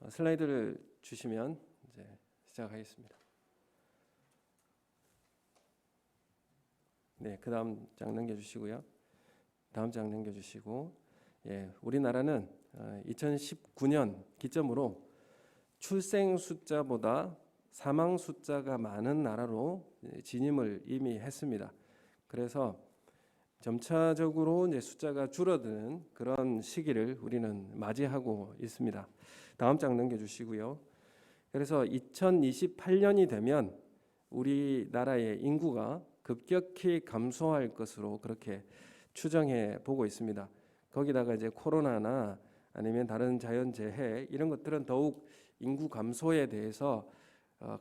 슬라이드를 주시면 이제 시작하겠습니다. 네, 그 다음 장 넘겨주시고요. 다음 장 넘겨주시고, 우리나라는 2019년 기점으로 출생 숫자보다 사망 숫자가 많은 나라로 진임을 이미 했습니다. 그래서 점차적으로 이제 숫자가 줄어드는 그런 시기를 우리는 맞이하고 있습니다. 다음 장 넘겨주시고요. 그래서 2028년이 되면 우리나라의 인구가 급격히 감소할 것으로 그렇게 추정해 보고 있습니다. 거기다가 이제 코로나나 아니면 다른 자연재해 이런 것들은 더욱 인구 감소에 대해서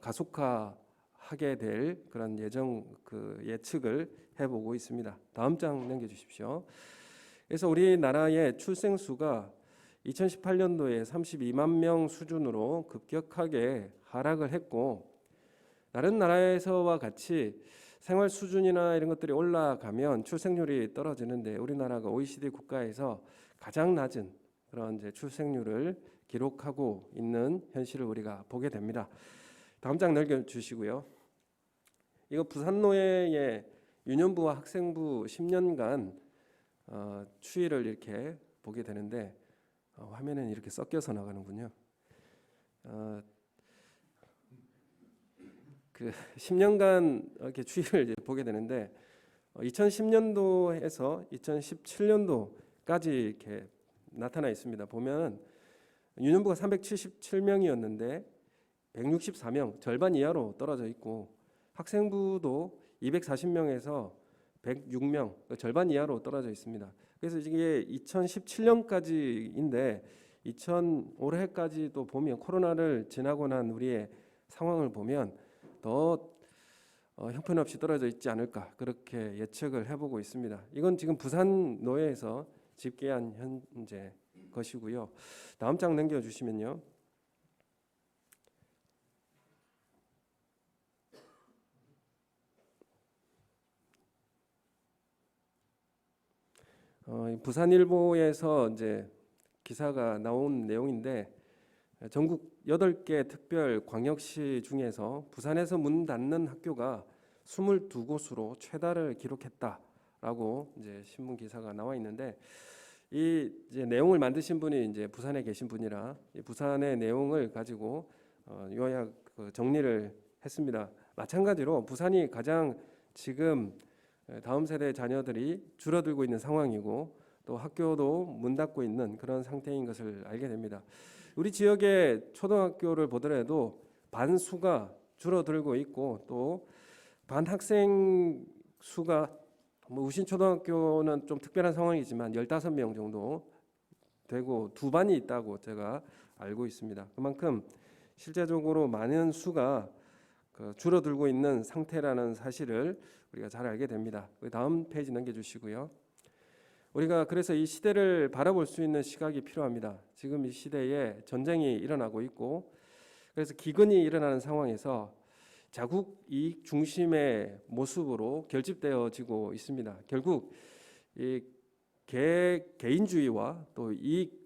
가속화하게 될 그런 예측을 해보고 있습니다. 다음 장 넘겨주십시오. 그래서 우리나라의 출생 수가 2018년도에 32만 명 수준으로 급격하게 하락을 했고, 다른 나라에서와 같이 생활 수준이나 이런 것들이 올라가면 출생률이 떨어지는데 우리나라가 OECD 국가에서 가장 낮은 그런 이제 출생률을 기록하고 있는 현실을 우리가 보게 됩니다. 다음 장 넘겨주시고요. 이거 부산노예의 유년부와 학생부 10년간 추이를 이렇게 보게 되는데 화면에는 이렇게 섞여서 나가는군요. 그 10년간 이렇게 추이를 이제 보게 되는데 2010년도에서 2017년도까지 이렇게 나타나 있습니다. 보면 유년부가 377명이었는데 164명, 절반 이하로 떨어져 있고, 학생부도 240명에서 106명, 절반 이하로 떨어져 있습니다. 그래서 이게 2017년까지인데 올해까지도 보면 코로나를 지나고 난 우리의 상황을 보면 더 형편없이 떨어져 있지 않을까 그렇게 예측을 해보고 있습니다. 이건 지금 부산 노예에서 집계한 현재 것이고요. 다음 장 넘겨주시면요. 부산일보에서 이제 기사가 나온 내용인데 전국 8개 특별 광역시 중에서 부산에서 문 닫는 학교가 22곳으로 최다를 기록했다라고 이제 신문 기사가 나와 있는데, 이 이제 내용을 만드신 분이 이제 부산에 계신 분이라 이 부산의 내용을 가지고 요약 정리를 했습니다. 마찬가지로 부산이 가장 지금 다음 세대 자녀들이 줄어들고 있는 상황이고 또 학교도 문 닫고 있는 그런 상태인 것을 알게 됩니다. 우리 지역의 초등학교를 보더라도 반 수가 줄어들고 있고 또 반 학생 수가 우신초등학교는 좀 특별한 상황이지만 15명 정도 되고 두 반이 있다고 제가 알고 있습니다. 그만큼 실제적으로 많은 수가 줄어들고 있는 상태라는 사실을 우리가 잘 알게 됩니다. 다음 페이지 넘겨주시고요. 우리가 그래서 이 시대를 바라볼 수 있는 시각이 필요합니다. 지금 이 시대에 전쟁이 일어나고 있고, 그래서 기근이 일어나는 상황에서 자국 이익 중심의 모습으로 결집되어지고 있습니다. 결국 이 개인주의와 또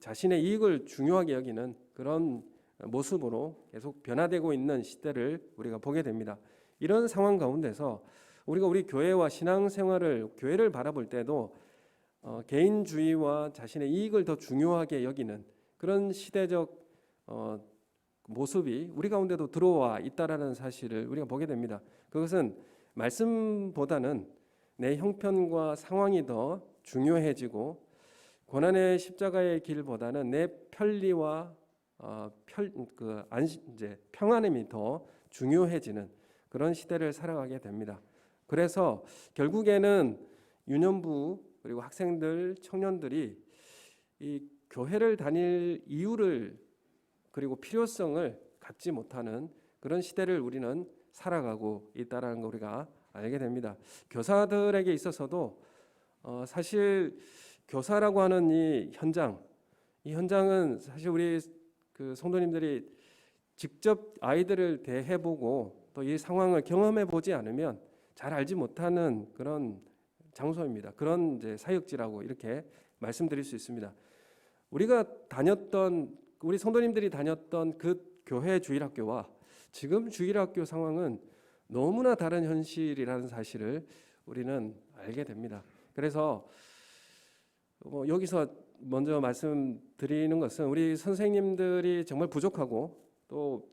자신의 이익을 중요하게 여기는 그런 모습으로 계속 변화되고 있는 시대를 우리가 보게 됩니다. 이런 상황 가운데서 우리가 우리 교회와 신앙생활을 교회를 바라볼 때도 개인주의와 자신의 이익을 더 중요하게 여기는 그런 시대적 모습이 우리 가운데도 들어와 있다라는 사실을 우리가 보게 됩니다. 그것은 말씀보다는 내 형편과 상황이 더 중요해지고 고난의 십자가의 길보다는 내 편리와 평안함이 더 중요해지는 그런 시대를 살아가게 됩니다. 그래서 결국에는 유년부 그리고 학생들, 청년들이 이 교회를 다닐 이유를 그리고 필요성을 갖지 못하는 그런 시대를 우리는 살아가고 있다는 걸 우리가 알게 됩니다. 교사들에게 있어서도 사실 교사라고 하는 이 현장은 사실 우리 성도님들이 직접 아이들을 대해보고 또 이 상황을 경험해보지 않으면 잘 알지 못하는 그런 장소입니다. 그런 이제 사역지라고 이렇게 말씀드릴 수 있습니다. 우리가 다녔던 우리 성도님들이 다녔던 그 교회 주일학교와 지금 주일학교 상황은 너무나 다른 현실이라는 사실을 우리는 알게 됩니다. 그래서 여기서 먼저 말씀드리는 것은 우리 선생님들이 정말 부족하고 또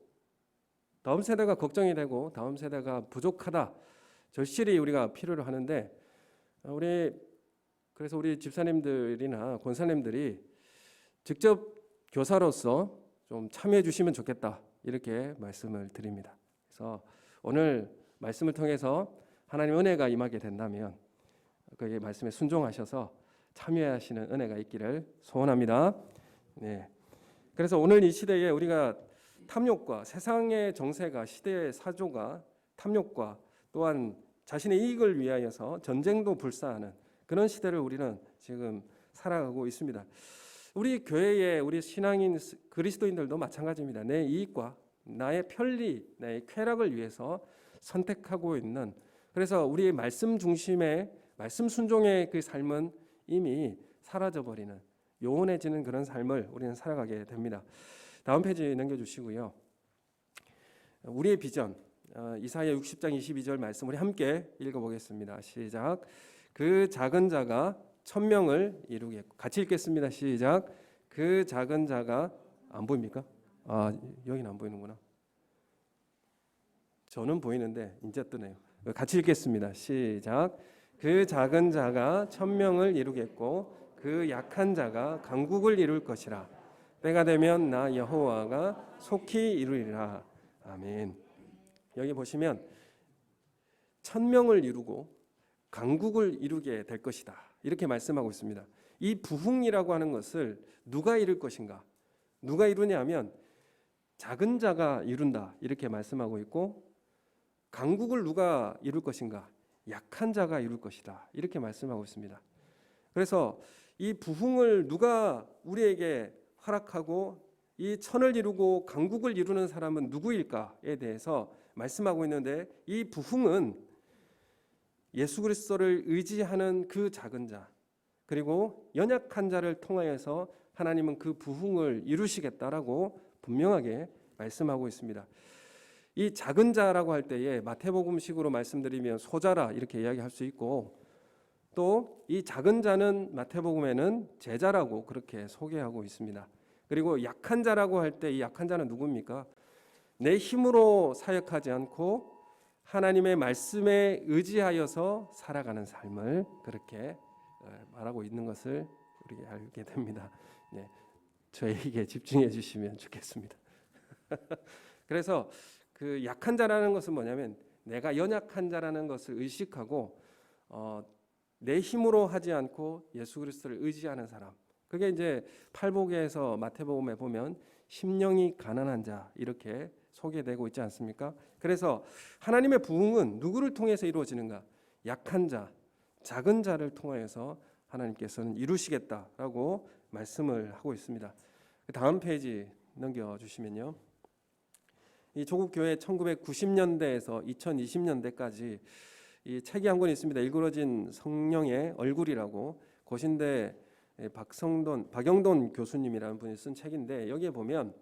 다음 세대가 걱정이 되고 다음 세대가 부족하다, 절실히 우리가 필요로 하는데 그래서 우리 집사님들이나 권사님들이 직접 교사로서 좀 참여해 주시면 좋겠다, 이렇게 말씀을 드립니다. 그래서 오늘 말씀을 통해서 하나님의 은혜가 임하게 된다면 그 말씀에 순종하셔서 참여하시는 은혜가 있기를 소원합니다. 네. 그래서 오늘 이 시대에 우리가 탐욕과 세상의 정세가, 시대의 사조가 탐욕과 또한 자신의 이익을 위하여서 전쟁도 불사하는 그런 시대를 우리는 지금 살아가고 있습니다. 우리 교회의 우리 신앙인 그리스도인들도 마찬가지입니다. 내 이익과 나의 편리, 나의 쾌락을 위해서 선택하고 있는, 그래서 우리의 말씀 중심의 말씀 순종의 그 삶은 이미 사라져버리는, 요원해지는 그런 삶을 우리는 살아가게 됩니다. 다음 페이지 넘겨주시고요. 우리의 비전, 이사야 60장 22절 말씀 우리 함께 읽어보겠습니다. 시작. 그 작은 자가 1000명을 이루겠고, 같이 읽겠습니다. 시작. 그 작은 자가, 안 보입니까? 여기는 안 보이는구나. 저는 보이는데 이제 뜨네요. 같이 읽겠습니다. 시작. 그 작은 자가 1000명을 이루겠고 그 약한 자가 강국을 이룰 것이라. 때가 되면 나 여호와가 속히 이루리라. 아멘. 여기 보시면 1000명을 이루고 강국을 이루게 될 것이다, 이렇게 말씀하고 있습니다. 이 부흥이라고 하는 것을 누가 이룰 것인가? 누가 이루냐면 작은 자가 이룬다, 이렇게 말씀하고 있고, 강국을 누가 이룰 것인가? 약한 자가 이룰 것이다, 이렇게 말씀하고 있습니다. 그래서 이 부흥을 누가 우리에게 허락하고 이 천을 이루고 강국을 이루는 사람은 누구일까에 대해서 말씀하고 있는데, 이 부흥은 예수 그리스도를 의지하는 그 작은 자, 그리고 연약한 자를 통하여서 하나님은 그 부흥을 이루시겠다라고 분명하게 말씀하고 있습니다. 이 작은 자라고 할 때에 마태복음식으로 말씀드리면 소자라, 이렇게 이야기할 수 있고, 또 이 작은 자는 마태복음에는 제자라고 그렇게 소개하고 있습니다. 그리고 약한 자라고 할 때 이 약한 자는 누굽니까? 내 힘으로 사역하지 않고 하나님의 말씀에 의지하여서 살아가는 삶을 그렇게 말하고 있는 것을 우리가 알게 됩니다. 네, 저에게 집중해 주시면 좋겠습니다. 그래서 그 약한 자라는 것은 뭐냐면 내가 연약한 자라는 것을 의식하고 내 힘으로 하지 않고 예수 그리스도를 의지하는 사람, 그게 이제 팔복에서 마태복음에 보면 심령이 가난한 자, 이렇게 소개되고 있지 않습니까? 그래서 하나님의 부흥은 누구를 통해서 이루어지는가? 약한 자, 작은 자를 통하여서 하나님께서는 이루시겠다라고 말씀을 하고 있습니다. 다음 페이지 넘겨주시면요. 이 조국 교회 1990년대에서 2020년대까지 이 책이 한 권 있습니다. 일그러진 성령의 얼굴이라고, 고신대 박영돈 교수님이라는 분이 쓴 책인데, 여기에 보면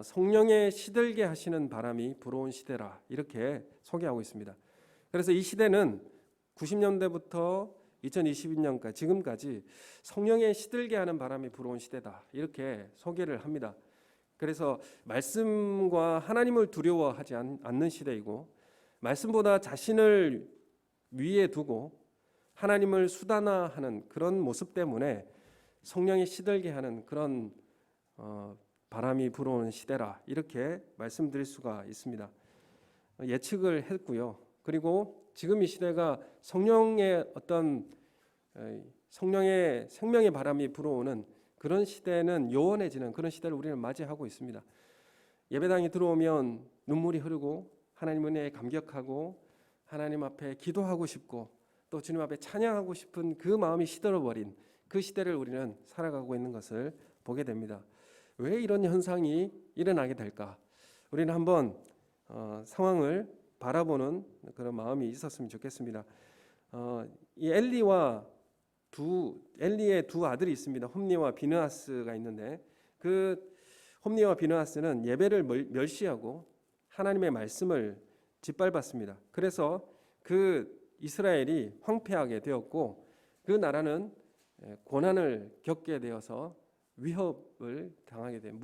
성령에 시들게 하시는 바람이 불어온 시대라, 이렇게 소개하고 있습니다. 그래서 이 시대는 90년대부터 2022년까지 지금까지 성령에 시들게 하는 바람이 불어온 시대다, 이렇게 소개를 합니다. 그래서 말씀과 하나님을 두려워하지 않는 시대이고, 말씀보다 자신을 위에 두고 하나님을 수단화하는 그런 모습 때문에 성령이 시들게 하는 그런 바람이 불어오는 시대라, 이렇게 말씀드릴 수가 있습니다. 예측을 했고요. 그리고 지금 이 시대가 성령의 생명의 바람이 불어오는 그런 시대는 요원해지는 그런 시대를 우리는 맞이하고 있습니다. 예배당에 들어오면 눈물이 흐르고 하나님 은혜에 감격하고 하나님 앞에 기도하고 싶고 또 주님 앞에 찬양하고 싶은 그 마음이 시들어버린 그 시대를 우리는 살아가고 있는 것을 보게 됩니다. 왜 이런 현상이 일어나게 될까? 우리는 한번 상황을 바라보는 그런 마음이 있었으면 좋겠습니다. 이 엘리의 두 아들이 있습니다. 홈니와 비느하스가 있는데, 그 홈리와 비느하스는 예배를 멸시하고 하나님의 말씀을 짓밟았습니다. 그래서 그 이스라엘이 황폐하게 되었고 그 나라는 고난을 겪게 되어서 위협을 당하게 된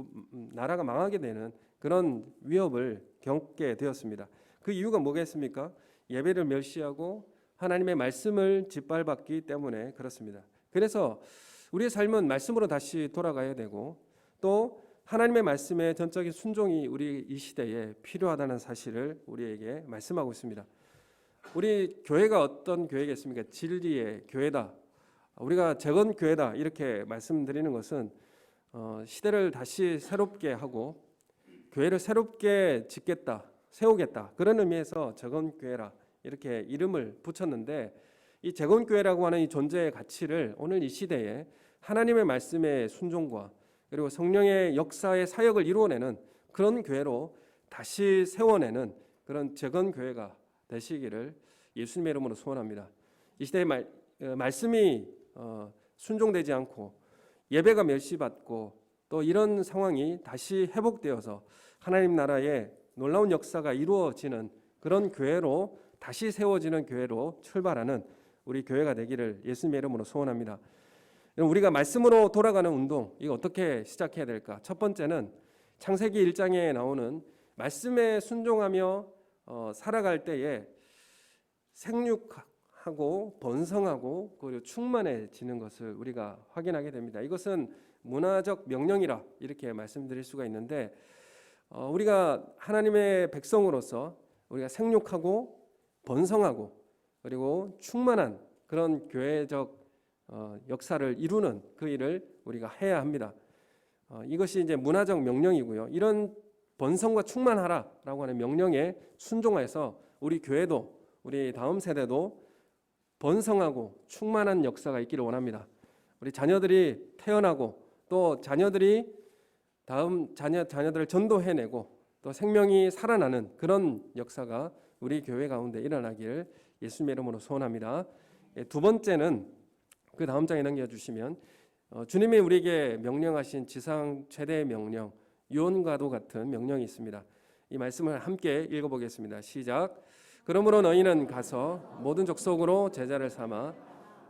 나라가 망하게 되는 그런 위협을 겪게 되었습니다. 그 이유가 뭐겠습니까? 예배를 멸시하고 하나님의 말씀을 짓밟았기 때문에 그렇습니다. 그래서 우리의 삶은 말씀으로 다시 돌아가야 되고 또 하나님의 말씀에 전적인 순종이 우리 이 시대에 필요하다는 사실을 우리에게 말씀하고 있습니다. 우리 교회가 어떤 교회겠습니까? 진리의 교회다. 우리가 재건 교회다 이렇게 말씀드리는 것은 시대를 다시 새롭게 하고 교회를 새롭게 짓겠다, 세우겠다 그런 의미에서 재건 교회라 이렇게 이름을 붙였는데 이 재건 교회라고 하는 이 존재의 가치를 오늘 이 시대에 하나님의 말씀의 순종과 그리고 성령의 역사의 사역을 이루어내는 그런 교회로 다시 세워내는 그런 재건 교회가 되시기를 예수님의 이름으로 소원합니다. 이 시대에 말씀이 순종되지 않고 예배가 멸시받고 또 이런 상황이 다시 회복되어서 하나님 나라의 놀라운 역사가 이루어지는 그런 교회로 다시 세워지는 교회로 출발하는 우리 교회가 되기를 예수님의 이름으로 소원합니다. 우리가 말씀으로 돌아가는 운동 이거 어떻게 시작해야 될까? 첫 번째는 창세기 1장에 나오는 말씀에 순종하며 살아갈 때에 생육하고 번성하고 그리고 충만해지는 것을 우리가 확인하게 됩니다. 이것은 문화적 명령이라 이렇게 말씀드릴 수가 있는데 우리가 하나님의 백성으로서 우리가 생육하고 번성하고 그리고 충만한 그런 교회적 역사를 이루는 그 일을 우리가 해야 합니다. 이것이 이제 문화적 명령이고요. 이런 번성과 충만하라라고 하는 명령에 순종해서 우리 교회도 우리 다음 세대도 번성하고 충만한 역사가 있기를 원합니다. 우리 자녀들이 태어나고 또 자녀들이 다음 자녀들을 전도해내고 또 생명이 살아나는 그런 역사가 우리 교회 가운데 일어나기를 예수님의 이름으로 소원합니다. 두 번째는 그 다음 장에 넘겨주시면 주님이 우리에게 명령하신 지상 최대의 명령 유언과도 같은 명령이 있습니다. 이 말씀을 함께 읽어보겠습니다. 시작. 그러므로 너희는 가서 모든 족속으로 제자를 삼아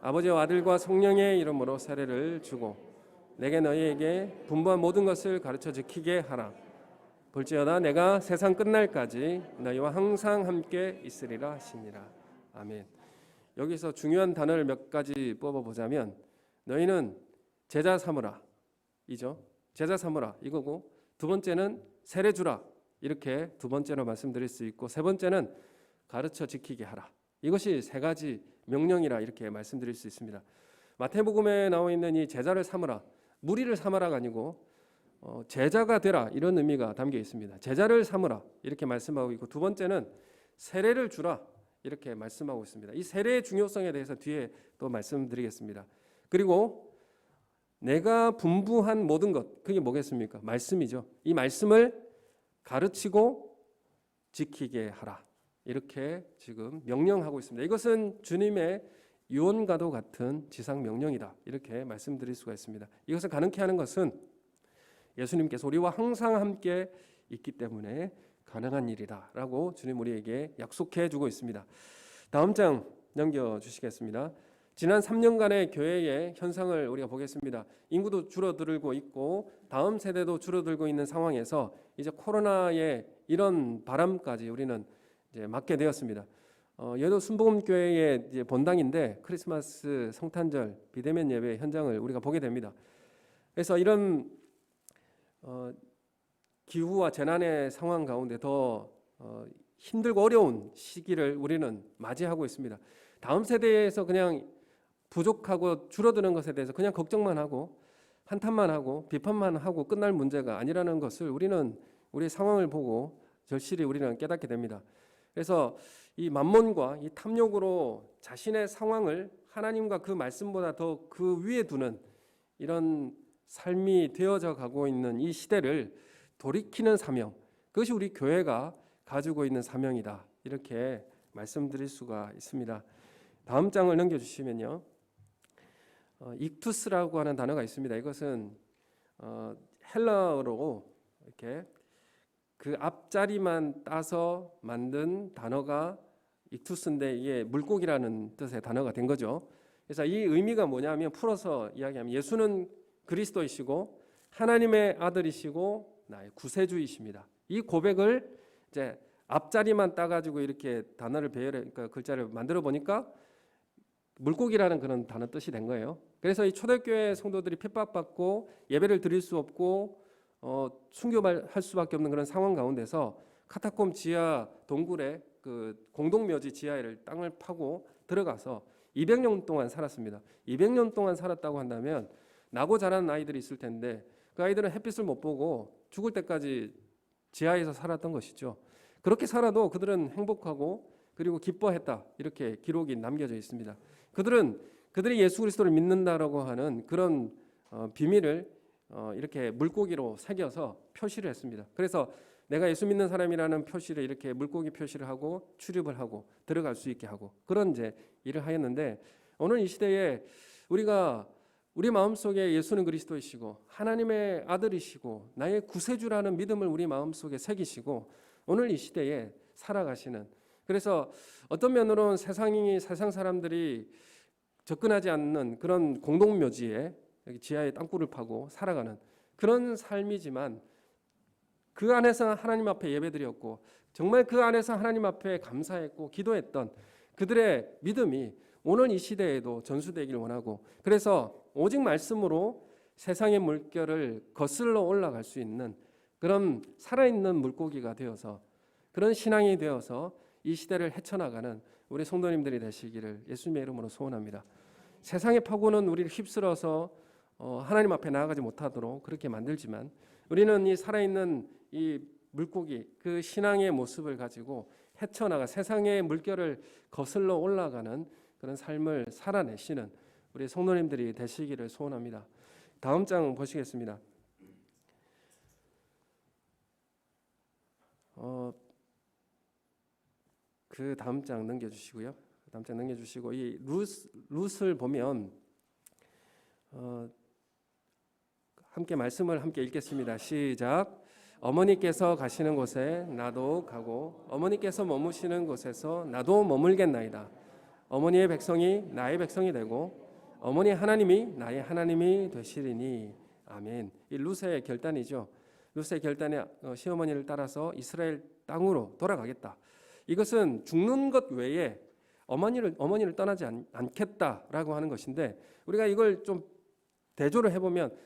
아버지와 아들과 성령의 이름으로 세례를 주고 내게 너희에게 분부한 모든 것을 가르쳐 지키게 하라. 볼지어다 내가 세상 끝날까지 너희와 항상 함께 있으리라 하시니라. 아멘. 여기서 중요한 단어를 몇 가지 뽑아보자면 너희는 제자 삼으라 이죠. 제자 삼으라 이거고 두 번째는 세례 주라 이렇게 두 번째로 말씀드릴 수 있고 세 번째는 가르쳐 지키게 하라. 이것이 세 가지 명령이라 이렇게 말씀드릴 수 있습니다. 마태복음에 나와 있는 이 제자를 삼으라 무리를 삼아라가 아니고 제자가 되라 이런 의미가 담겨 있습니다. 제자를 삼으라 이렇게 말씀하고 있고 두 번째는 세례를 주라 이렇게 말씀하고 있습니다. 이 세례의 중요성에 대해서 뒤에 또 말씀드리겠습니다. 그리고 내가 분부한 모든 것 그게 뭐겠습니까? 말씀이죠. 이 말씀을 가르치고 지키게 하라 이렇게 지금 명령하고 있습니다. 이것은 주님의 유언과도 같은 지상 명령이다 이렇게 말씀드릴 수가 있습니다. 이것을 가능케 하는 것은 예수님께서 우리와 항상 함께 있기 때문에 가능한 일이다라고 주님 우리에게 약속해 주고 있습니다. 다음 장 넘겨주시겠습니다. 지난 3년간의 교회의 현상을 우리가 보겠습니다. 인구도 줄어들고 있고 다음 세대도 줄어들고 있는 상황에서 이제 코로나의 이런 바람까지 우리는 이제 맞게 되었습니다. 여도 순복음교회의 이제 본당인데 크리스마스 성탄절 비대면 예배 현장을 우리가 보게 됩니다. 그래서 이런 기후와 재난의 상황 가운데 더 힘들고 어려운 시기를 우리는 맞이하고 있습니다. 다음 세대에서 그냥 부족하고 줄어드는 것에 대해서 그냥 걱정만 하고 한탄만 하고 비판만 하고 끝날 문제가 아니라는 것을 우리는 우리 상황을 보고 절실히 우리는 깨닫게 됩니다. 그래서 이 만몬과 이 탐욕으로 자신의 상황을 하나님과 그 말씀보다 더 그 위에 두는 이런 삶이 되어져 가고 있는 이 시대를 돌이키는 사명, 그것이 우리 교회가 가지고 있는 사명이다 이렇게 말씀드릴 수가 있습니다. 다음 장을 넘겨주시면요, 익투스라고 하는 단어가 있습니다. 이것은 헬라어로 이렇게 그 앞자리만 따서 만든 단어가 익투스인데 이게 물고기라는 뜻의 단어가 된 거죠. 그래서 이 의미가 뭐냐면 풀어서 이야기하면 예수는 그리스도이시고 하나님의 아들이시고 나의 구세주이십니다. 이 고백을 이제 앞자리만 따가지고 이렇게 단어를 그러니까 글자를 만들어 보니까 물고기라는 그런 단어 뜻이 된 거예요. 그래서 이 초대교회 성도들이 핍박받고 예배를 드릴 수 없고 순교할 수밖에 없는 그런 상황 가운데서 카타콤 지하 동굴에 그 공동묘지 지하에 땅을 파고 들어가서 200년 동안 살았습니다. 200년 동안 살았다고 한다면 나고 자란 아이들이 있을 텐데 그 아이들은 햇빛을 못 보고 죽을 때까지 지하에서 살았던 것이죠. 그렇게 살아도 그들은 행복하고 그리고 기뻐했다 이렇게 기록이 남겨져 있습니다. 그들이 예수 그리스도를 믿는다라고 하는 그런 비밀을 이렇게 물고기로 새겨서 표시를 했습니다. 그래서 내가 예수 믿는 사람이라는 표시를 이렇게 물고기 표시를 하고 출입을 하고 들어갈 수 있게 하고 그런 이제 일을 하였는데 오늘 이 시대에 우리가 우리 마음속에 예수는 그리스도이시고 하나님의 아들이시고 나의 구세주라는 믿음을 우리 마음속에 새기시고 오늘 이 시대에 살아가시는 그래서 어떤 면으로는 세상 사람들이 접근하지 않는 그런 공동묘지에 지하에 땅굴을 파고 살아가는 그런 삶이지만 그 안에서 하나님 앞에 예배드렸고 정말 그 안에서 하나님 앞에 감사했고 기도했던 그들의 믿음이 오늘 이 시대에도 전수되길 원하고 그래서 오직 말씀으로 세상의 물결을 거슬러 올라갈 수 있는 그런 살아있는 물고기가 되어서 그런 신앙이 되어서 이 시대를 헤쳐나가는 우리 성도님들이 되시기를 예수님의 이름으로 소원합니다. 세상의 파고는 우리를 휩쓸어서 하나님 앞에 나아가지 못하도록 그렇게 만들지만 우리는 이 살아있는 이 물고기 그 신앙의 모습을 가지고 헤쳐나가 세상의 물결을 거슬러 올라가는 그런 삶을 살아내시는 우리 성도님들이 되시기를 소원합니다. 다음 장 보시겠습니다. 그 다음 장 넘겨주시고요. 다음 장 넘겨주시고 이 룻을 보면 함께 말씀을 함께 읽겠습니다. 시작. 어머니께서 가시는 곳에 나도 가고 어머니께서 머무시는 곳에서 나도 머물겠나이다. 어머니의 백성이 나의 백성이 되고 어머니 하나님이 나의 하나님이 되시리니 아멘. 이 룻의 결단이죠. 룻의 결단에 시어머니를 따라서 이스라엘 땅으로 돌아가겠다. 이것은 죽는 것 외에 어머니를 떠나지 않겠다라고 하는 것인데 우리가 이걸 좀 대조를 해보면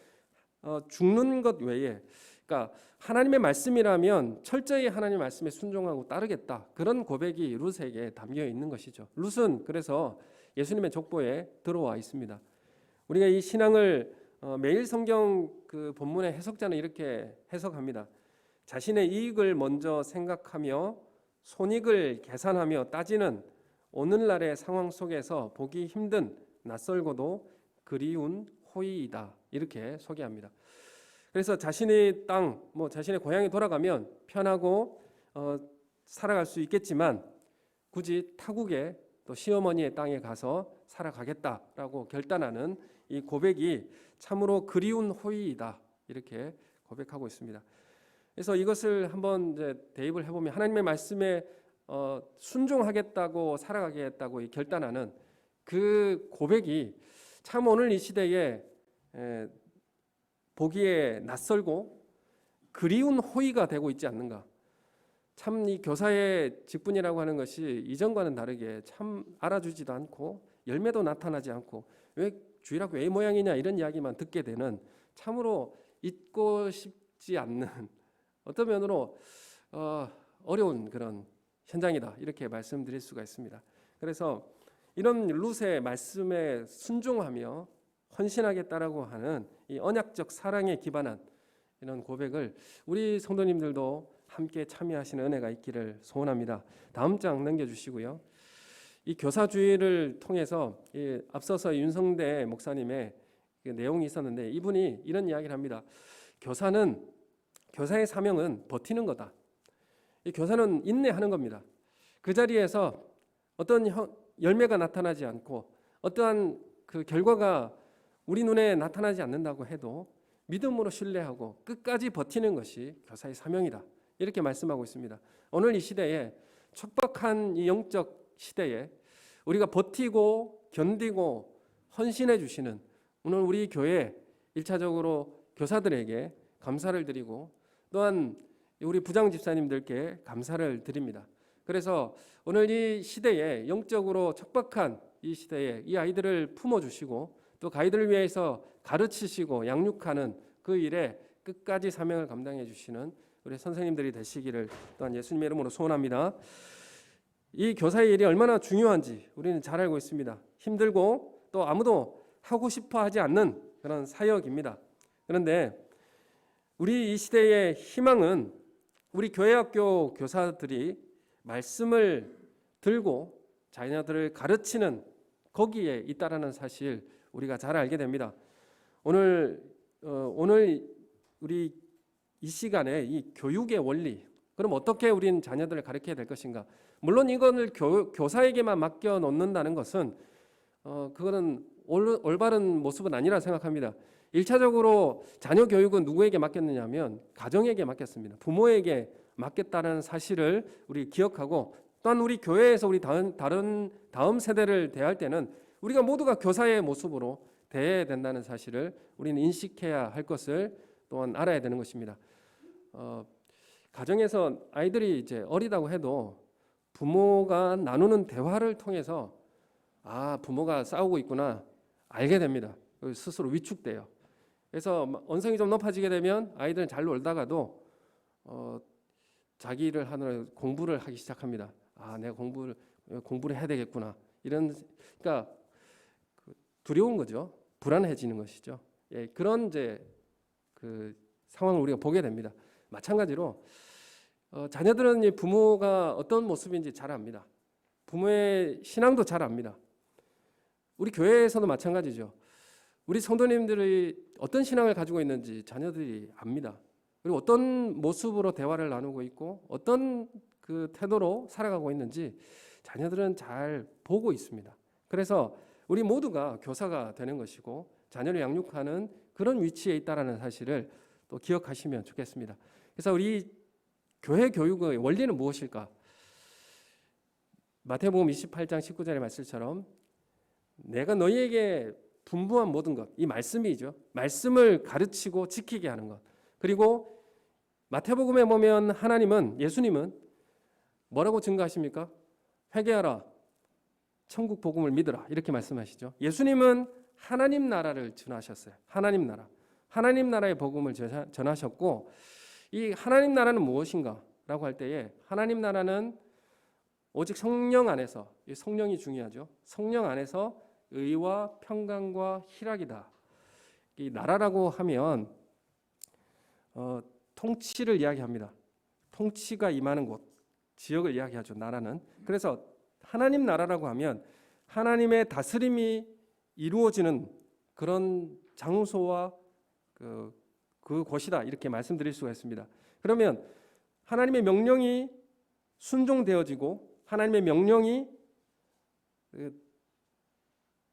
죽는 것 외에 그러니까 하나님의 말씀이라면 철저히 하나님의 말씀에 순종하고 따르겠다 그런 고백이 룻에게 담겨 있는 것이죠. 룻은 그래서 예수님의 족보에 들어와 있습니다. 우리가 이 신앙을 매일 성경 그 본문의 해석자는 이렇게 해석합니다. 자신의 이익을 먼저 생각하며 손익을 계산하며 따지는 오늘날의 상황 속에서 보기 힘든 낯설고도 그리운 호의이다 이렇게 소개합니다. 그래서 자신의 땅, 자신의 고향에 돌아가면 편하고 살아갈 수 있겠지만 굳이 타국에 또 시어머니의 땅에 가서 살아가겠다라고 결단하는 이 고백이 참으로 그리운 호의이다 이렇게 고백하고 있습니다. 그래서 이것을 한번 이제 대입을 해보면 하나님의 말씀에 순종하겠다고 살아가겠다고 결단하는 그 고백이 참 오늘 이 시대에 보기에 낯설고 그리운 호의가 되고 있지 않는가. 참 이 교사의 직분이라고 하는 것이 이전과는 다르게 참 알아주지도 않고 열매도 나타나지 않고 왜 주일학교 왜 모양이냐 이런 이야기만 듣게 되는 참으로 잊고 싶지 않는 어떤 면으로 어려운 그런 현장이다 이렇게 말씀드릴 수가 있습니다. 그래서 이런 룻의 말씀에 순종하며 헌신하겠다라고 하는 이 언약적 사랑에 기반한 이런 고백을 우리 성도님들도 함께 참여하시는 은혜가 있기를 소원합니다. 다음 장 넘겨주시고요. 이 교사주의를 통해서 앞서서 윤성대 목사님의 그 내용이 있었는데 이분이 이런 이야기를 합니다. 교사의 사명은 버티는 거다. 이 교사는 인내하는 겁니다. 그 자리에서 어떤 열매가 나타나지 않고 어떠한 그 결과가 우리 눈에 나타나지 않는다고 해도 믿음으로 신뢰하고 끝까지 버티는 것이 교사의 사명이다. 이렇게 말씀하고 있습니다. 오늘 이 시대에 촉박한 이 영적 시대에 우리가 버티고 견디고 헌신해 주시는 오늘 우리 교회 1차적으로 교사들에게 감사를 드리고 또한 우리 부장 집사님들께 감사를 드립니다. 그래서 오늘 이 시대에 영적으로 척박한 이 시대에 이 아이들을 품어주시고 또 아이들을 위해서 가르치시고 양육하는 그 일에 끝까지 사명을 감당해 주시는 우리 선생님들이 되시기를 또한 예수님의 이름으로 소원합니다. 이 교사의 일이 얼마나 중요한지 우리는 잘 알고 있습니다. 힘들고 또 아무도 하고 싶어 하지 않는 그런 사역입니다. 그런데 우리 이 시대의 희망은 우리 교회학교 교사들이 말씀을 들고 자녀들을 가르치는 거기에 있다라는 사실 우리가 잘 알게 됩니다. 오늘 우리 이 시간에 이 교육의 원리, 그럼 어떻게 우리는 자녀들을 가르쳐야 될 것인가? 물론 이거를 교사에게만 맡겨 놓는다는 것은 그거는 올바른 모습은 아니라 생각합니다. 1차적으로 자녀 교육은 누구에게 맡겼느냐면 가정에게 맡겼습니다. 부모에게 맡겼다는 사실을 우리 기억하고 또한 우리 교회에서 우리 다음 세대를 대할 때는 우리가 모두가 교사의 모습으로 대해야 된다는 사실을 우리는 인식해야 할 것을 또한 알아야 되는 것입니다. 가정에서 아이들이 이제 어리다고 해도 부모가 나누는 대화를 통해서 부모가 싸우고 있구나 알게 됩니다. 스스로 위축돼요. 그래서 언성이 좀 높아지게 되면 아이들은 잘 놀다가도 자기 일을 하느라 공부를 하기 시작합니다. 내가 공부를 해야 되겠구나. 그러니까 두려운 거죠. 불안해지는 것이죠. 예, 그런 이제 그 상황을 우리가 보게 됩니다. 마찬가지로 자녀들은 부모가 어떤 모습인지 잘 압니다. 부모의 신앙도 잘 압니다. 우리 교회에서도 마찬가지죠. 우리 성도님들이 어떤 신앙을 가지고 있는지 자녀들이 압니다. 그리고 어떤 모습으로 대화를 나누고 있고 어떤 그 태도로 살아가고 있는지 자녀들은 잘 보고 있습니다. 그래서 우리 모두가 교사가 되는 것이고 자녀를 양육하는 그런 위치에 있다라는 사실을 또 기억하시면 좋겠습니다. 그래서 우리 교회 교육의 원리는 무엇일까? 마태복음 28장 19절의 말씀처럼 내가 너희에게 분부한 모든 것, 이 말씀이죠. 말씀을 가르치고 지키게 하는 것. 그리고 마태복음에 보면 예수님은 뭐라고 증거하십니까? 회개하라, 천국 복음을 믿으라 이렇게 말씀하시죠. 예수님은 하나님 나라를 전하셨어요. 하나님 나라의 복음을 전하셨고 이 하나님 나라는 무엇인가? 라고 할 때에 하나님 나라는 오직 성령 안에서, 이 성령이 중요하죠. 성령 안에서 의와 평강과 희락이다. 이 나라라고 하면 통치를 이야기합니다. 통치가 임하는 곳, 지역을 이야기하죠. 나라는. 그래서 하나님 나라라고 하면 하나님의 다스림이 이루어지는 그런 장소와 그 곳이다. 이렇게 말씀드릴 수가 있습니다. 그러면 하나님의 명령이 순종되어지고 하나님의 명령이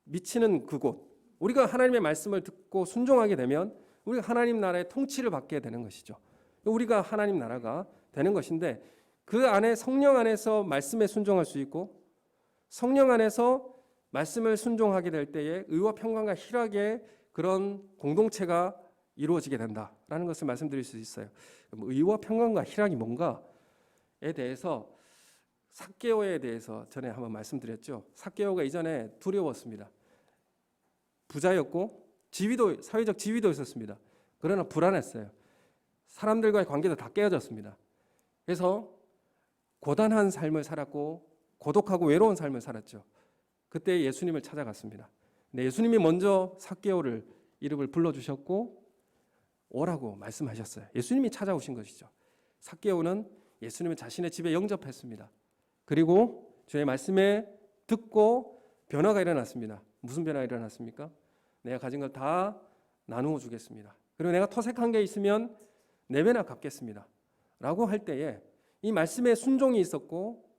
미치는 그곳, 우리가 하나님의 말씀을 듣고 순종하게 되면 우리가 하나님 나라의 통치를 받게 되는 것이죠. 우리가 하나님 나라가 되는 것인데 그 안에 성령 안에서 말씀에 순종할 수 있고 성령 안에서 말씀을 순종하게 될 때에 의와 평강과 희락의 그런 공동체가 이루어지게 된다라는 것을 말씀드릴 수 있어요. 의와 평강과 희락이 뭔가에 대해서 삭개오에 대해서 전에 한번 말씀드렸죠. 삭개오가 이전에 두려웠습니다. 부자였고 사회적 지위도 있었습니다. 그러나 불안했어요. 사람들과의 관계도 다 깨어졌습니다. 그래서 고단한 삶을 살았고 고독하고 외로운 삶을 살았죠. 그때 예수님을 찾아갔습니다. 근데 예수님이 먼저 삭개오를 이름을 불러주셨고 오라고 말씀하셨어요. 예수님이 찾아오신 것이죠. 삭개오는 예수님을 자신의 집에 영접했습니다. 그리고 주의 말씀에 듣고 변화가 일어났습니다. 무슨 변화가 일어났습니까? 내가 가진 걸 다 나누어 주겠습니다. 그리고 내가 토색한 게 있으면 4배나 갚겠습니다. 라고 할 때에 이 말씀에 순종이 있었고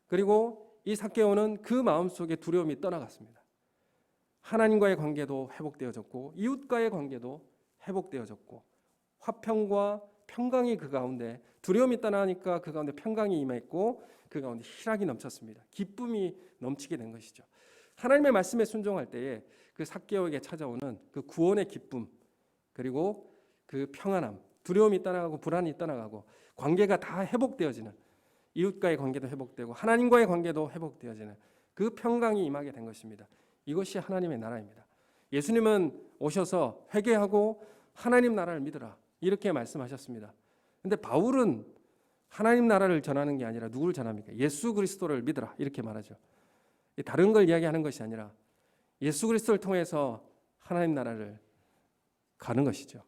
그리고 이 삭개오는 그 마음속에 두려움이 떠나갔습니다. 하나님과의 관계도 회복되어졌고 이웃과의 관계도 회복되어졌고 화평과 평강이 그 가운데, 두려움이 떠나니까 그 가운데 평강이 임했고 그 가운데 희락이 넘쳤습니다. 기쁨이 넘치게 된 것이죠. 하나님의 말씀에 순종할 때에 그 삭개오에게 찾아오는 그 구원의 기쁨, 그리고 그 평안함, 두려움이 떠나가고 불안이 떠나가고 관계가 다 회복되어지는, 이웃과의 관계도 회복되고 하나님과의 관계도 회복되어지는 그 평강이 임하게 된 것입니다. 이것이 하나님의 나라입니다. 예수님은 오셔서 회개하고 하나님 나라를 믿으라 이렇게 말씀하셨습니다. 근데 바울은 하나님 나라를 전하는 게 아니라 누구를 전합니까? 예수 그리스도를 믿으라 이렇게 말하죠. 다른 걸 이야기하는 것이 아니라 예수 그리스도를 통해서 하나님 나라를 가는 것이죠.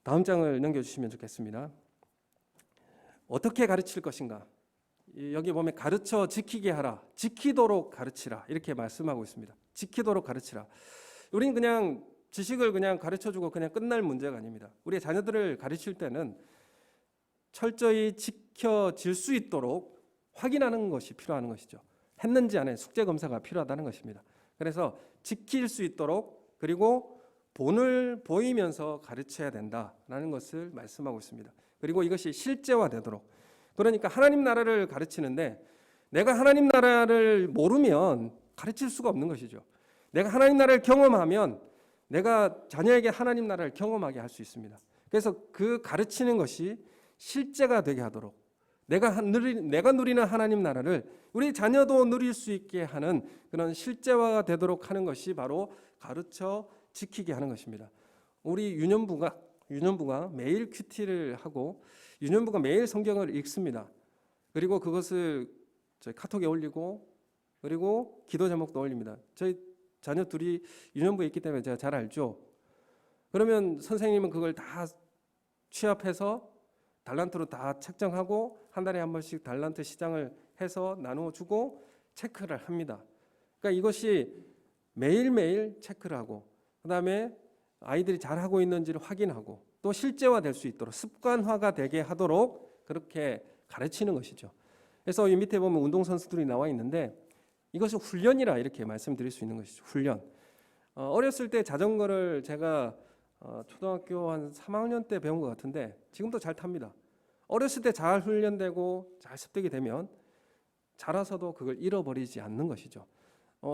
다음 장을 넘겨주시면 좋겠습니다. 어떻게 가르칠 것인가? 여기 보면 가르쳐 지키게 하라, 지키도록 가르치라 이렇게 말씀하고 있습니다. 지키도록 가르치라. 우리는 그냥 지식을 그냥 가르쳐주고 그냥 끝날 문제가 아닙니다. 우리의 자녀들을 가르칠 때는 철저히 지켜질 수 있도록 확인하는 것이 필요한 것이죠. 했는지 안 했는지 숙제 검사가 필요하다는 것입니다. 그래서 지킬 수 있도록, 그리고 본을 보이면서 가르쳐야 된다라는 것을 말씀하고 있습니다. 그리고 이것이 실제화되도록. 그러니까 하나님 나라를 가르치는데 내가 하나님 나라를 모르면 가르칠 수가 없는 것이죠. 내가 하나님 나라를 경험하면 내가 자녀에게 하나님 나라를 경험하게 할 수 있습니다. 그래서 그 가르치는 것이 실제가 되게 하도록, 내가 누리는 하나님 나라를 우리 자녀도 누릴 수 있게 하는 그런 실제화가 되도록 하는 것이 바로 가르쳐 지키게 하는 것입니다. 우리 유년부가 매일 큐티를 하고 유년부가 매일 성경을 읽습니다. 그리고 그것을 저희 카톡에 올리고, 그리고 기도 제목도 올립니다. 저희 자녀 둘이 유년부에 있기 때문에 제가 잘 알죠. 그러면 선생님은 그걸 다 취합해서 달란트로 다 책정하고 한 달에 한 번씩 달란트 시장을 해서 나누어 주고 체크를 합니다. 그러니까 이것이 매일매일 체크를 하고, 그다음에 아이들이 잘하고 있는지를 확인하고 또 실제화될 수 있도록 습관화가 되게 하도록 그렇게 가르치는 것이죠. 그래서 이 밑에 보면 운동선수들이 나와 있는데 이것은 훈련이라 이렇게 말씀드릴 수 있는 것이죠. 훈련. 어렸을 때 자전거를 제가 초등학교 한 3학년 때 배운 것 같은데 지금도 잘 탑니다. 어렸을 때 잘 훈련되고 잘 습득이 되면 자라서도 그걸 잃어버리지 않는 것이죠.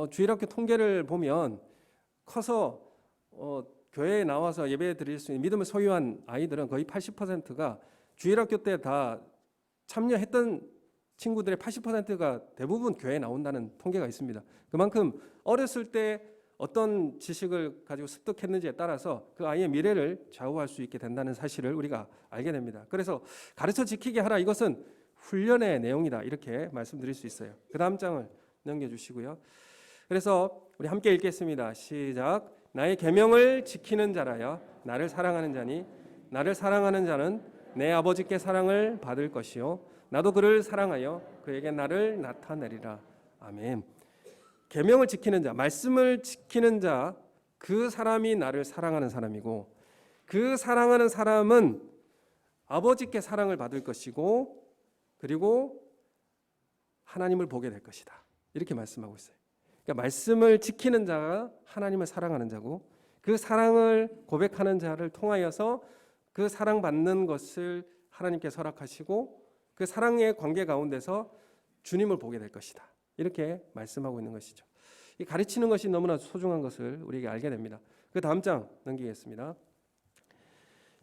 주일학교 통계를 보면 커서 교회에 나와서 예배 드릴 수 있는 믿음을 소유한 아이들은 거의 80%가 주일학교 때 다 참여했던 친구들의 80%가 대부분 교회에 나온다는 통계가 있습니다. 그만큼 어렸을 때 어떤 지식을 가지고 습득했는지에 따라서 그 아이의 미래를 좌우할 수 있게 된다는 사실을 우리가 알게 됩니다. 그래서 가르쳐 지키게 하라, 이것은 훈련의 내용이다 이렇게 말씀드릴 수 있어요. 그 다음 장을 넘겨주시고요. 그래서 우리 함께 읽겠습니다. 시작. 나의 계명을 지키는 자라야 나를 사랑하는 자니 나를 사랑하는 자는 내 아버지께 사랑을 받을 것이요 나도 그를 사랑하여 그에게 나를 나타내리라. 아멘. 계명을 지키는 자, 말씀을 지키는 자, 그 사람이 나를 사랑하는 사람이고 그 사랑하는 사람은 아버지께 사랑을 받을 것이고 그리고 하나님을 보게 될 것이다. 이렇게 말씀하고 있어요. 그러니까 말씀을 지키는 자가 하나님을 사랑하는 자고 그 사랑을 고백하는 자를 통하여서 그 사랑받는 것을 하나님께 허락하시고 그 사랑의 관계 가운데서 주님을 보게 될 것이다. 이렇게 말씀하고 있는 것이죠. 이 가르치는 것이 너무나 소중한 것을 우리에게 알게 됩니다. 그 다음 장 넘기겠습니다.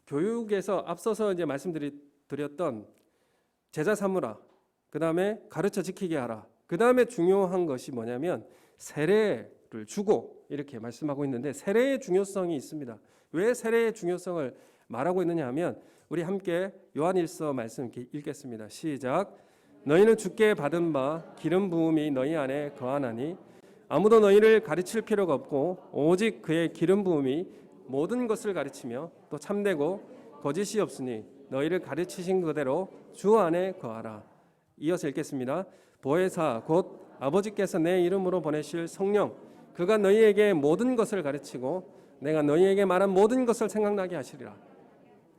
교육에서 앞서서 이제 말씀드렸던 제자 삼으라, 그 다음에 가르쳐 지키게 하라, 그 다음에 중요한 것이 뭐냐면 세례를 주고 이렇게 말씀하고 있는데 세례의 중요성이 있습니다. 왜 세례의 중요성을 말하고 있느냐 하면 우리 함께 요한일서 말씀 읽겠습니다. 시작. 너희는 주께 받은 바 기름 부음이 너희 안에 거하나니 아무도 너희를 가르칠 필요가 없고 오직 그의 기름 부음이 모든 것을 가르치며 또 참되고 거짓이 없으니 너희를 가르치신 그대로 주 안에 거하라. 이어서 읽겠습니다. 보혜사 곧 아버지께서 내 이름으로 보내실 성령 그가 너희에게 모든 것을 가르치고 내가 너희에게 말한 모든 것을 생각나게 하시리라.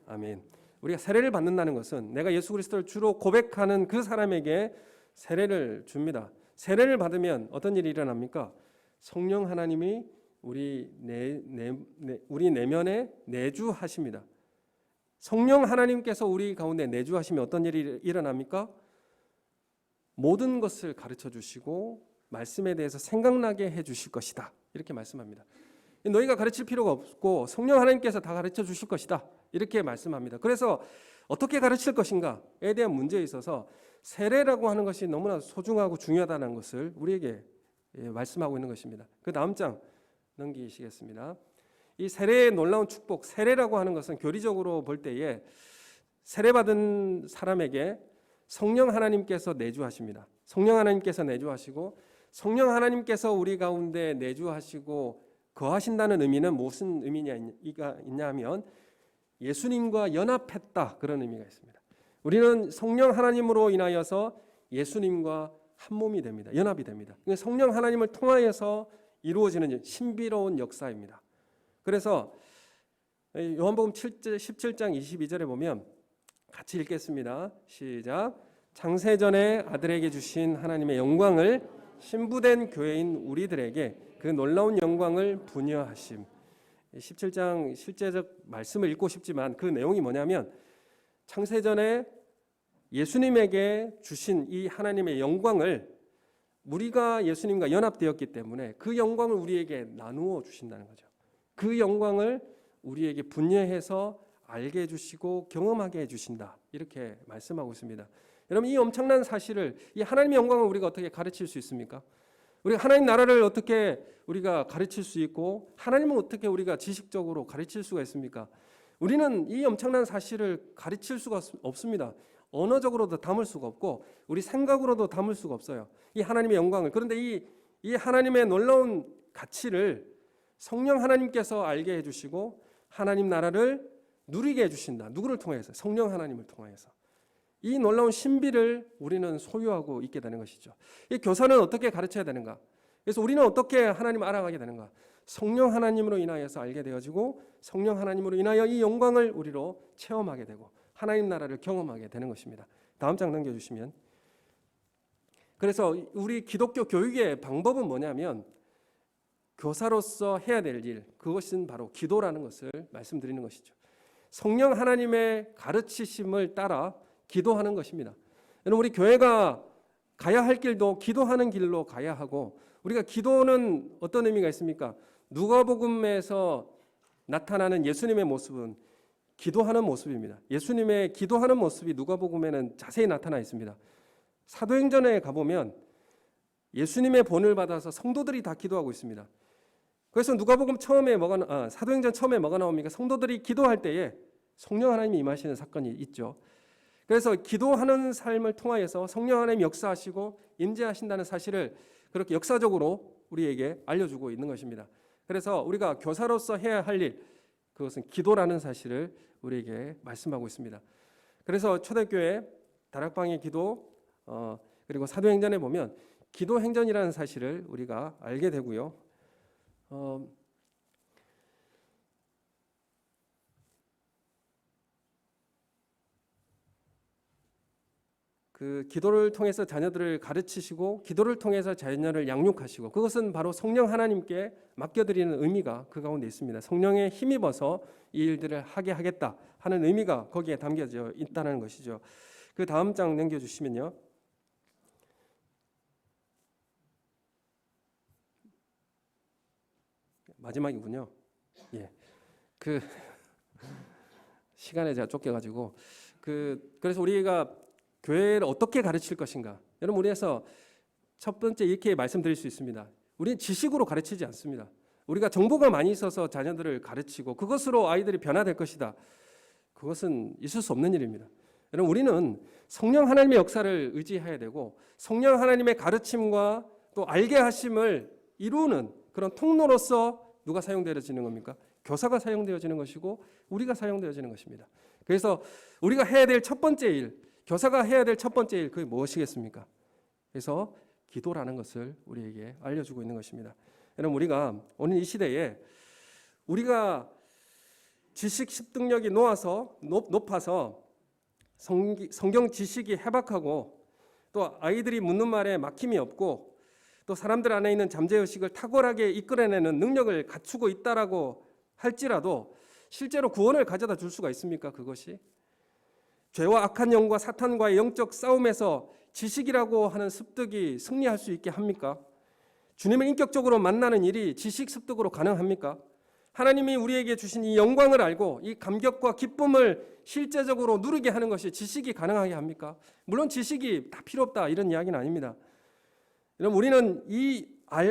아멘. 우리가 세례를 받는다는 것은 내가 예수 그리스도를 주로 고백하는 그 사람에게 세례를 줍니다. 세례를 받으면 어떤 일이 일어납니까? 성령 하나님이 우리 내면에 내주하십니다. 성령 하나님께서 우리 가운데 내주하시면 어떤 일이 일어납니까? 모든 것을 가르쳐 주시고 말씀에 대해서 생각나게 해 주실 것이다. 이렇게 말씀합니다. 너희가 가르칠 필요가 없고 성령 하나님께서 다 가르쳐 주실 것이다. 이렇게 말씀합니다. 그래서 어떻게 가르칠 것인가에 대한 문제에 있어서 세례라고 하는 것이 너무나 소중하고 중요하다는 것을 우리에게 말씀하고 있는 것입니다. 그 다음 장 넘기시겠습니다. 이 세례의 놀라운 축복, 세례라고 하는 것은 교리적으로 볼 때에 세례받은 사람에게 성령 하나님께서 내주하십니다. 성령 하나님께서 내주하시고 성령 하나님께서 우리 가운데 내주하시고 거하신다는 의미는 무슨 의미가 있냐면 예수님과 연합했다, 그런 의미가 있습니다. 우리는 성령 하나님으로 인하여서 예수님과 한 몸이 됩니다. 연합이 됩니다. 성령 하나님을 통하여서 이루어지는 신비로운 역사입니다. 그래서 요한복음 17장 22절에 보면 같이 읽겠습니다. 시작. 창세전에 아들에게 주신 하나님의 영광을 신부된 교회인 우리들에게 그 놀라운 영광을 분여하심. 17장 실제적 말씀을 읽고 싶지만 그 내용이 뭐냐면 창세전에 예수님에게 주신 이 하나님의 영광을 우리가 예수님과 연합되었기 때문에 그 영광을 우리에게 나누어 주신다는 거죠. 그 영광을 우리에게 분여해서 알게 해주시고 경험하게 해주신다, 이렇게 말씀하고 있습니다. 여러분, 이 엄청난 사실을, 이 하나님의 영광을 우리가 어떻게 가르칠 수 있습니까? 우리가 하나님 나라를 어떻게 우리가 가르칠 수 있고 하나님은 어떻게 우리가 지식적으로 가르칠 수가 있습니까? 우리는 이 엄청난 사실을 가르칠 수가 없습니다. 언어적으로도 담을 수가 없고 우리 생각으로도 담을 수가 없어요. 이 하나님의 영광을. 그런데 이 하나님의 놀라운 가치를 성령 하나님께서 알게 해주시고 하나님 나라를 누리게 해주신다. 누구를 통해서? 성령 하나님을 통해서. 이 놀라운 신비를 우리는 소유하고 있게 되는 것이죠. 이 교사는 어떻게 가르쳐야 되는가? 그래서 우리는 어떻게 하나님을 알아가게 되는가? 성령 하나님으로 인하여서 알게 되어지고 성령 하나님으로 인하여 이 영광을 우리로 체험하게 되고 하나님 나라를 경험하게 되는 것입니다. 다음 장 넘겨주시면, 그래서 우리 기독교 교육의 방법은 뭐냐면 교사로서 해야 될 일, 그것은 바로 기도라는 것을 말씀드리는 것이죠. 성령 하나님의 가르치심을 따라 기도하는 것입니다. 여러분, 우리 교회가 가야 할 길도 기도하는 길로 가야 하고, 우리가 기도는 어떤 의미가 있습니까? 누가복음에서 나타나는 예수님의 모습은 기도하는 모습입니다. 예수님의 기도하는 모습이 누가복음에는 자세히 나타나 있습니다. 사도행전에 가보면 예수님의 본을 받아서 성도들이 다 기도하고 있습니다. 그래서 누가복음 사도행전 처음에 뭐가 나옵니까? 성도들이 기도할 때에 성령 하나님이 임하시는 사건이 있죠. 그래서 기도하는 삶을 통하여서 성령 하나님이 역사하시고 임재하신다는 사실을 그렇게 역사적으로 우리에게 알려주고 있는 것입니다. 그래서 우리가 교사로서 해야 할 일, 그것은 기도라는 사실을 우리에게 말씀하고 있습니다. 그래서 초대교회 다락방의 기도, 그리고 사도행전에 보면 기도행전이라는 사실을 우리가 알게 되고요. 그 기도를 통해서 자녀들을 가르치시고 기도를 통해서 자녀를 양육하시고, 그것은 바로 성령 하나님께 맡겨드리는 의미가 그 가운데 있습니다. 성령에 힘입어서 이 일들을 하게 하겠다 하는 의미가 거기에 담겨져 있다는 것이죠. 그 다음 장 넘겨주시면요. 마지막이군요. 예. 그 시간에 제가 쫓겨가지고 그래서 우리가 교회를 어떻게 가르칠 것인가? 여러분, 우리에서 첫 번째 이렇게 말씀드릴 수 있습니다. 우리는 지식으로 가르치지 않습니다. 우리가 정보가 많이 있어서 자녀들을 가르치고 그것으로 아이들이 변화될 것이다, 그것은 있을 수 없는 일입니다. 여러분, 우리는 성령 하나님의 역사를 의지해야 되고 성령 하나님의 가르침과 또 알게 하심을 이루는 그런 통로로서 누가 사용되어지는 겁니까? 교사가 사용되어지는 것이고 우리가 사용되어지는 것입니다. 그래서 우리가 해야 될 첫 번째 일, 교사가 해야 될 첫 번째 일, 그게 무엇이겠습니까? 그래서 기도라는 것을 우리에게 알려주고 있는 것입니다. 여러분, 우리가 오늘 이 시대에 우리가 지식 습득력이 높아서 성경 지식이 해박하고 또 아이들이 묻는 말에 막힘이 없고 또 사람들 안에 있는 잠재의식을 탁월하게 이끌어내는 능력을 갖추고 있다라고 할지라도 실제로 구원을 가져다 줄 수가 있습니까? 그것이 죄와 악한 영과 사탄과의 영적 싸움에서 지식이라고 하는 습득이 승리할 수 있게 합니까? 주님을 인격적으로 만나는 일이 지식 습득으로 가능합니까? 하나님이 우리에게 주신 이 영광을 알고 이 감격과 기쁨을 실제적으로 누리게 하는 것이 지식이 가능하게 합니까? 물론 지식이 다 필요 없다 이런 이야기는 아닙니다. 여러분, 우리는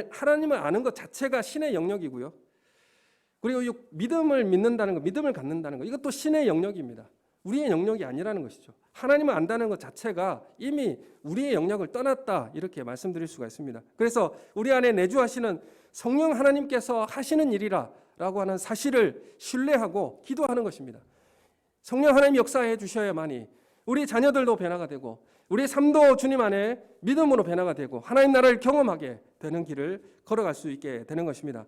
하나님을 아는 것 자체가 신의 영역이고요. 그리고 이 믿음을 믿는다는 것, 믿음을 갖는다는 것, 이것도 신의 영역입니다. 우리의 영역이 아니라는 것이죠. 하나님을 안다는 것 자체가 이미 우리의 영역을 떠났다 이렇게 말씀드릴 수가 있습니다. 그래서 우리 안에 내주하시는 성령 하나님께서 하시는 일이라 라고 하는 사실을 신뢰하고 기도하는 것입니다. 성령 하나님 역사해 주셔야만이 우리 자녀들도 변화가 되고 우리 삶도 주님 안에 믿음으로 변화가 되고 하나님 나라를 경험하게 되는 길을 걸어갈 수 있게 되는 것입니다.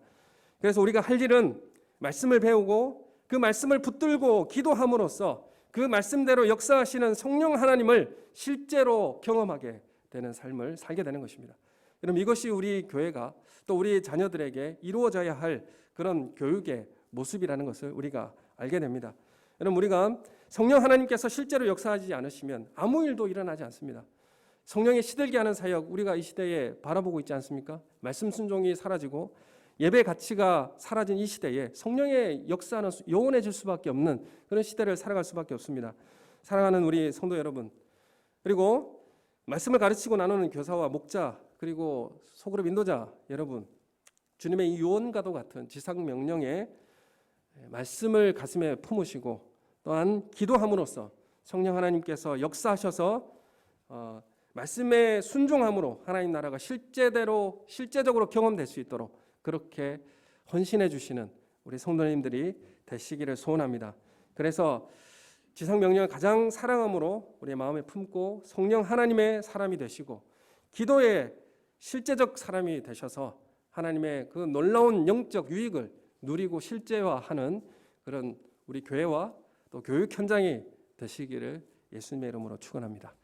그래서 우리가 할 일은 말씀을 배우고 그 말씀을 붙들고 기도함으로써 그 말씀대로 역사하시는 성령 하나님을 실제로 경험하게 되는 삶을 살게 되는 것입니다. 그럼 이것이 우리 교회가 또 우리 자녀들에게 이루어져야 할 그런 교육의 모습이라는 것을 우리가 알게 됩니다. 여러분, 우리가 성령 하나님께서 실제로 역사하지 않으시면 아무 일도 일어나지 않습니다. 성령의 시들게 하는 사역 우리가 이 시대에 바라보고 있지 않습니까? 말씀 순종이 사라지고 예배 가치가 사라진 이 시대에 성령의 역사는 요원해질 수밖에 없는 그런 시대를 살아갈 수밖에 없습니다. 사랑하는 우리 성도 여러분, 그리고 말씀을 가르치고 나누는 교사와 목자 그리고 소그룹 인도자 여러분, 주님의 이 유언과도 같은 지상 명령에 말씀을 가슴에 품으시고 또한 기도함으로써 성령 하나님께서 역사하셔서 말씀에 순종함으로 하나님 나라가 실제적으로 경험될 수 있도록 그렇게 헌신해 주시는 우리 성도님들이 되시기를 소원합니다. 그래서 지상 명령을 가장 사랑함으로 우리의 마음에 품고 성령 하나님의 사람이 되시고 기도의 실제적 사람이 되셔서 하나님의 그 놀라운 영적 유익을 누리고 실제화하는 그런 우리 교회와 또 교육 현장이 되시기를 예수님의 이름으로 축원합니다.